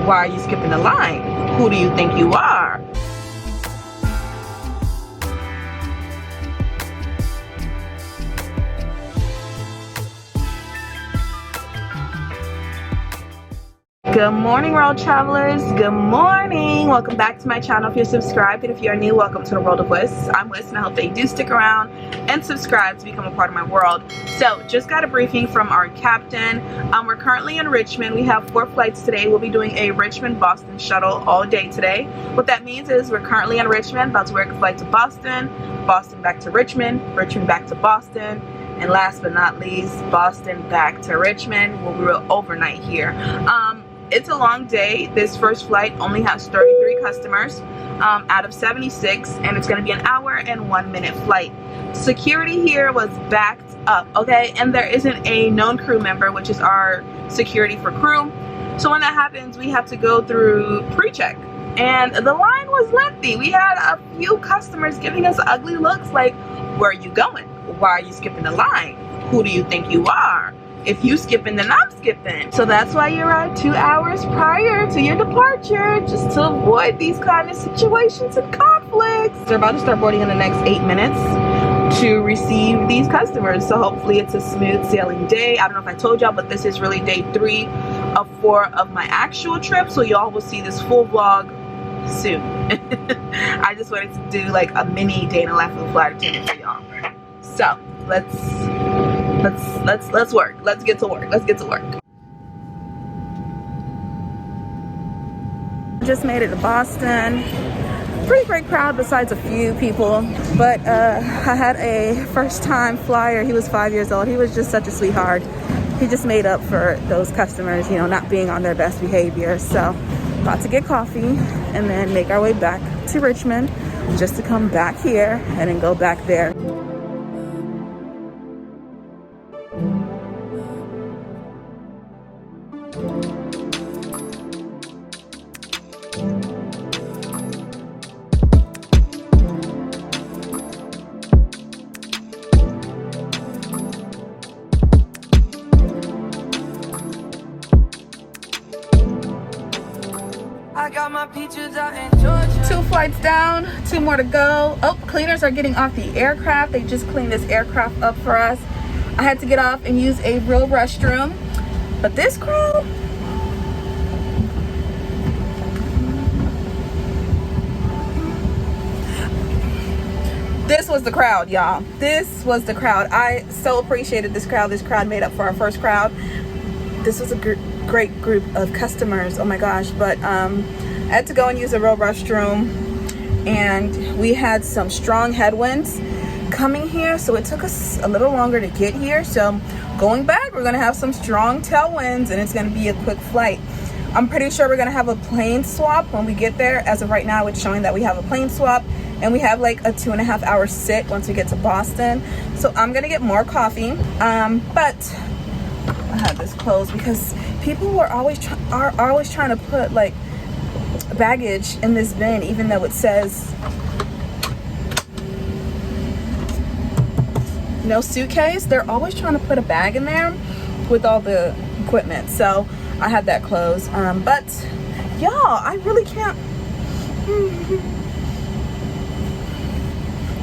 Why are you skipping the line? Who do you think you are? Good morning, world travelers. Good morning. Welcome back to my channel. If you're subscribed and if you're new, welcome to the world of Wiss. I'm Wiss and I hope that you do stick around and subscribe to become a part of my world. So just got a briefing from our captain. We're currently in Richmond. We have 4 flights today. We'll be doing a Richmond-Boston shuttle all day today. What that means is we're currently in Richmond, about to work a flight to Boston, Boston back to Richmond, Richmond back to Boston, and last but not least, Boston back to Richmond. We'll be overnight here. It's a long day. This first flight only has 33 customers out of 76, and it's going to be an hour and 1 minute flight. Security here was backed up, okay? And there isn't a known crew member, which is our security for crew. So when that happens, we have to go through pre-check. And the line was lengthy. We had a few customers giving us ugly looks like, where are you going? Why are you skipping the line? Who do you think you are? If you skipping, then I'm skipping. So that's why you arrive 2 hours prior to your departure, just to avoid these kind of situations and conflicts. They're about to start boarding in the next 8 minutes to receive these customers. So hopefully it's a smooth sailing day. I don't know if I told y'all, but this is really day 3 of 4 of my actual trip. So y'all will see this full vlog soon. I just wanted to do like a mini day in the life of a flight attendant for y'all. So let's work. Let's get to work. Let's get to work. Just made it to Boston. Pretty great crowd besides a few people, but I had a first-time flyer. He was 5 years old. He was just such a sweetheart. He just made up for those customers, you know, not being on their best behavior. So about to get coffee and then make our way back to Richmond just to come back here and then go back there. I got my peaches out in Georgia. 2 flights down, 2 more to go. Oh, cleaners are getting off the aircraft. They just cleaned this aircraft up for us. I had to get off and use a real restroom. But this crowd, this was the crowd, y'all. This was the crowd. I so appreciated this crowd. This crowd made up for our first crowd. This was a great group of customers. Oh my gosh. But I had to go and use a real restroom, and we had some strong headwinds coming here, so it took us a little longer to get here. So going back, we're gonna have some strong tailwinds, and it's gonna be a quick flight. I'm pretty sure we're gonna have a plane swap when we get there. As of right now, it's showing that we have a plane swap, and we have like a 2.5 hour sit once we get to Boston. So I'm gonna get more coffee, but I had this closed because people are always trying to put like baggage in this bin, even though it says no suitcase. They're always trying to put a bag in there with all the equipment. So I had that closed. But y'all, I really can't.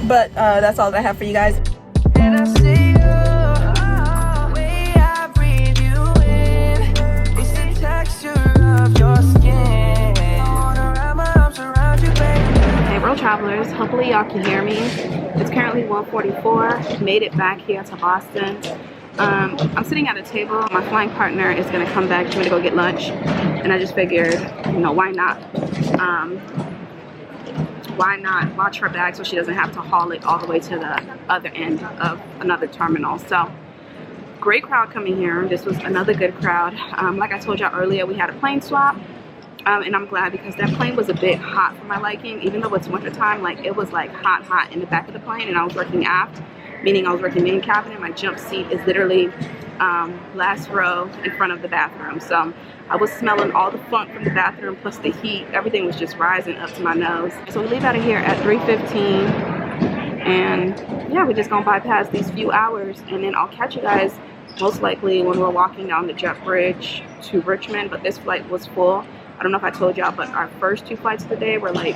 But that's all that I have for you guys. And I see you, way I breathe you in. It's the texture of your skin. I wanna wrap my arms around you, baby. Hey, world travelers, hopefully y'all can hear me. It's currently 1:44. Made it back here to Boston. I'm sitting at a table. My flying partner is gonna come back. She's gonna go get lunch, and I just figured, you know, why not watch her bag so she doesn't have to haul it all the way to the other end of another terminal. So great crowd coming here. This was another good crowd. Like I told y'all earlier, we had a plane swap, and I'm glad because that plane was a bit hot for my liking. Even though it's winter time, like it was like hot in the back of the plane, and I was working aft, meaning I was working main cabin, and my jump seat is literally last row in front of the bathroom. So I was smelling all the funk from the bathroom, plus the heat. Everything was just rising up to my nose. So we leave out of here at 3:15, and yeah, we're just gonna bypass these few hours, and then I'll catch you guys most likely when we're walking down the jet bridge to Richmond. But this flight was full. I don't know if I told y'all, but our first 2 flights of the day were like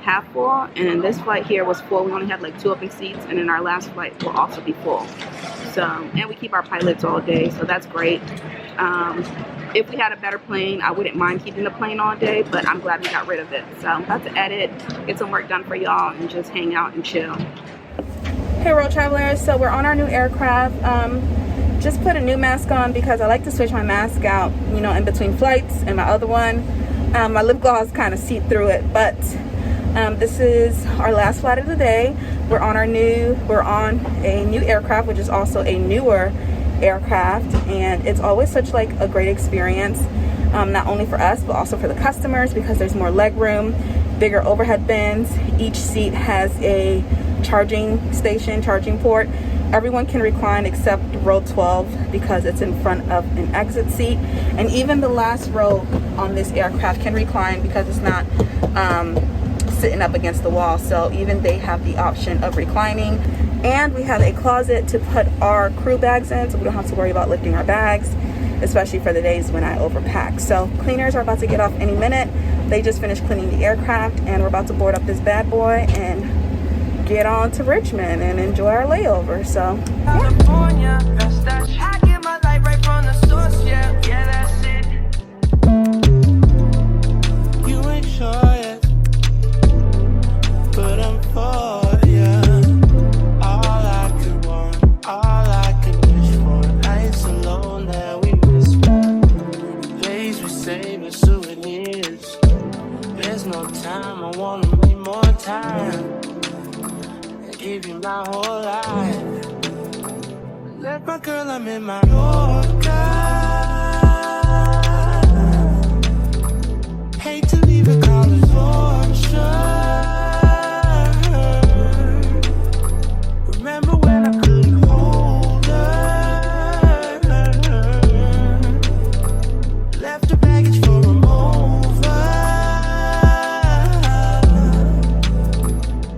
half full, and then this flight here was full. We only had like 2 open seats, and then our last flight will also be full. So, and we keep our pilots all day, so that's great. If we had a better plane, I wouldn't mind keeping the plane all day, but I'm glad we got rid of it. So I'm about to edit, get some work done for y'all, and just hang out and chill. Hey world travelers, so we're on our new aircraft. Just put a new mask on because I like to switch my mask out, you know, in between flights, and my other one, my lip gloss kind of seeped through it, but this is our last flight of the day. We're on a new aircraft, which is also a newer aircraft, and it's always such like a great experience, not only for us but also for the customers, because there's more leg room, bigger overhead bins. Each seat has a charging station, charging port. Everyone can recline except row 12 because it's in front of an exit seat, and even the last row on this aircraft can recline because it's not sitting up against the wall. So even they have the option of reclining. And we have a closet to put our crew bags in, so we don't have to worry about lifting our bags, especially for the days when I overpack. So cleaners are about to get off any minute. They just finished cleaning the aircraft, and we're about to board up this bad boy and get on to Richmond and enjoy our layover. So California, that's that shit. I get my light right from the source, yeah, that's it. You ain't sure yet, but I'm for ya. All I could want, all I could wish for. Nights alone that we miss. The place we save as souvenirs. There's no time, I wanna make more time. Give you my whole life. Let my girl, I'm in my Yorker. Hate to leave a college torture. Remember when I couldn't hold her? Left the baggage for a mover.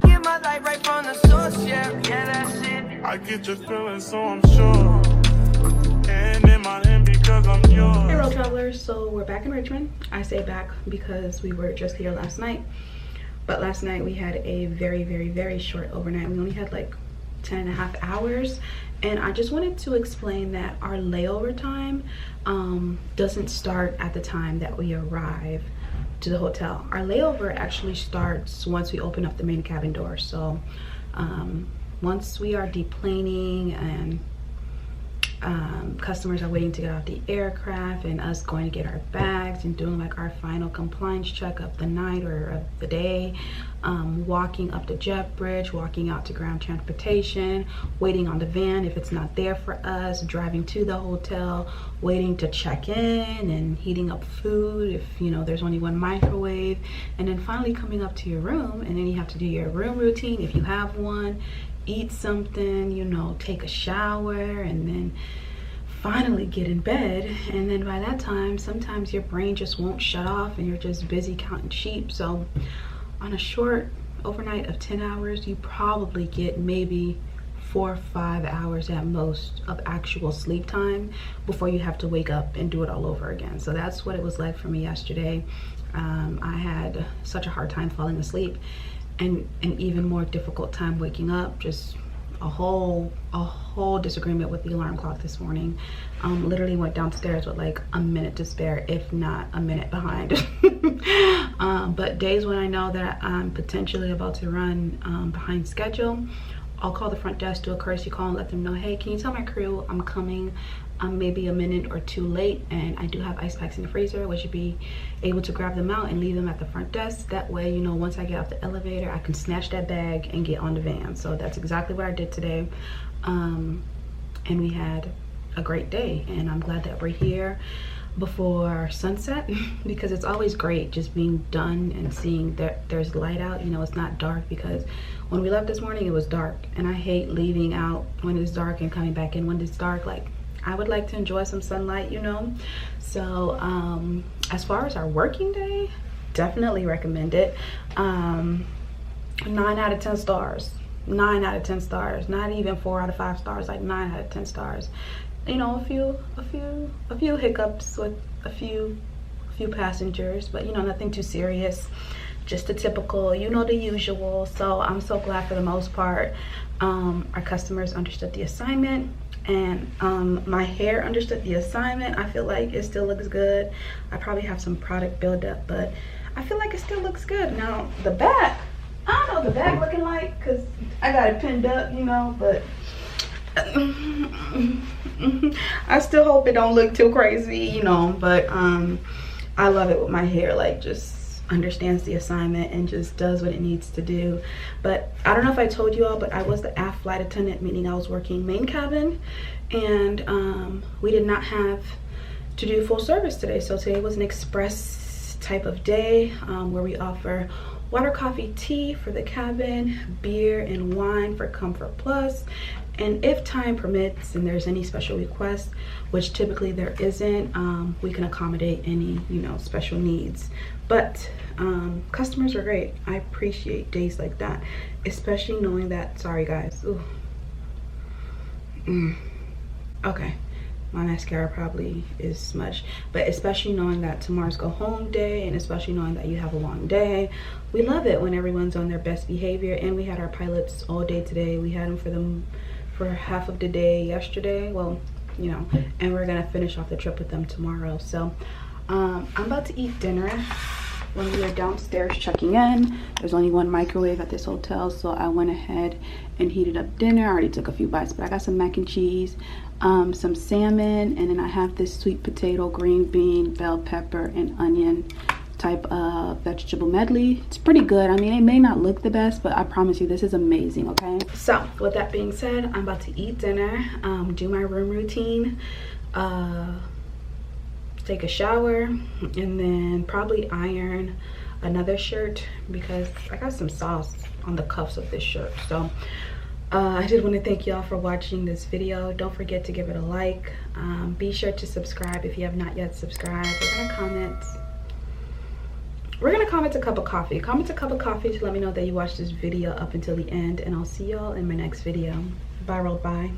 Get my light right from the source, yeah, that's it. I get your feeling, so I'm sure. And in my hand because I'm yours. hey world travelers, so we're back in Richmond. I say back because we were just here last night, but last night we had a very short overnight. We only had like 10.5 hours, and I just wanted to explain that our layover time doesn't start at the time that we arrive to the hotel. Our layover actually starts once we open up the main cabin door. So once we are deplaning and customers are waiting to get off the aircraft, and us going to get our bags and doing like our final compliance check of the night or of the day, walking up the jet bridge, walking out to ground transportation, waiting on the van if it's not there for us, driving to the hotel, waiting to check in and heating up food if you know there's only one microwave, and then finally coming up to your room, and then you have to do your room routine if you have one, eat something, you know, take a shower, and then finally get in bed. And then by that time, sometimes your brain just won't shut off and you're just busy counting sheep. So on a short overnight of 10 hours, you probably get maybe 4 or 5 hours at most of actual sleep time before you have to wake up and do it all over again. So that's what it was like for me yesterday. I had such a hard time falling asleep, and an even more difficult time waking up. Just a whole disagreement with the alarm clock this morning. Literally went downstairs with like a minute to spare, if not a minute behind. But days when I know that I'm potentially about to run behind schedule, I'll call the front desk, do a courtesy call, and let them know, hey, can you tell my crew I'm coming maybe a minute or two late, and I do have ice packs in the freezer. We should be able to grab them out and leave them at the front desk. That way, you know, once I get off the elevator, I can snatch that bag and get on the van. So that's exactly what I did today. And we had a great day, and I'm glad that we're here before sunset because it's always great just being done and seeing that there's light out. You know, it's not dark, because when we left this morning it was dark, and I hate leaving out when it's dark and coming back in when it's dark. Like, I would like to enjoy some sunlight, you know. So as far as our working day, definitely recommend it. 9 out of 10 stars. 9 out of 10 stars. Not even 4 out of 5 stars, like 9 out of 10 stars. You know, a few hiccups with a few few passengers, but you know, nothing too serious. Just the typical, you know, the usual. So I'm so glad for the most part our customers understood the assignment, and my hair understood the assignment. I feel like it still looks good. I probably have some product buildup, but I feel like it still looks good. Now the back, I don't know what the back looking like because I got it pinned up, you know, but I still hope it don't look too crazy, you know. But I love it with my hair, like just understands the assignment and just does what it needs to do. But I don't know if I told you all, but I was the aft flight attendant, meaning I was working main cabin, and we did not have to do full service today. So today was an express type of day where we offer water, coffee, tea for the cabin, beer and wine for Comfort Plus, and if time permits and there's any special requests, which typically there isn't, we can accommodate any, you know, special needs. But customers are great. I appreciate days like that, especially knowing that, sorry guys, okay, my mascara probably is smudged, but especially knowing that tomorrow's go home day, and especially knowing that you have a long day. We love it when everyone's on their best behavior. And we had our pilots all day today. We had them for half of the day yesterday, well, you know, and we're gonna finish off the trip with them tomorrow. So I'm about to eat dinner. When we were downstairs checking in, there's only one microwave at this hotel, so I went ahead and heated up dinner. I already took a few bites, but I got some mac and cheese, some salmon, and then I have this sweet potato, green bean, bell pepper, and onion type of vegetable medley. It's pretty good. I mean, it may not look the best, but I promise you this is amazing. Okay, so with that being said, I'm about to eat dinner, do my room routine, take a shower, and then probably iron another shirt because I got some sauce on the cuffs of this shirt. So I just want to thank y'all for watching this video. Don't forget to give it a like. Be sure to subscribe if you have not yet subscribed. We're gonna comment a cup of coffee. Comment a cup of coffee to let me know that you watched this video up until the end, and I'll see y'all in my next video. Bye, world. Bye.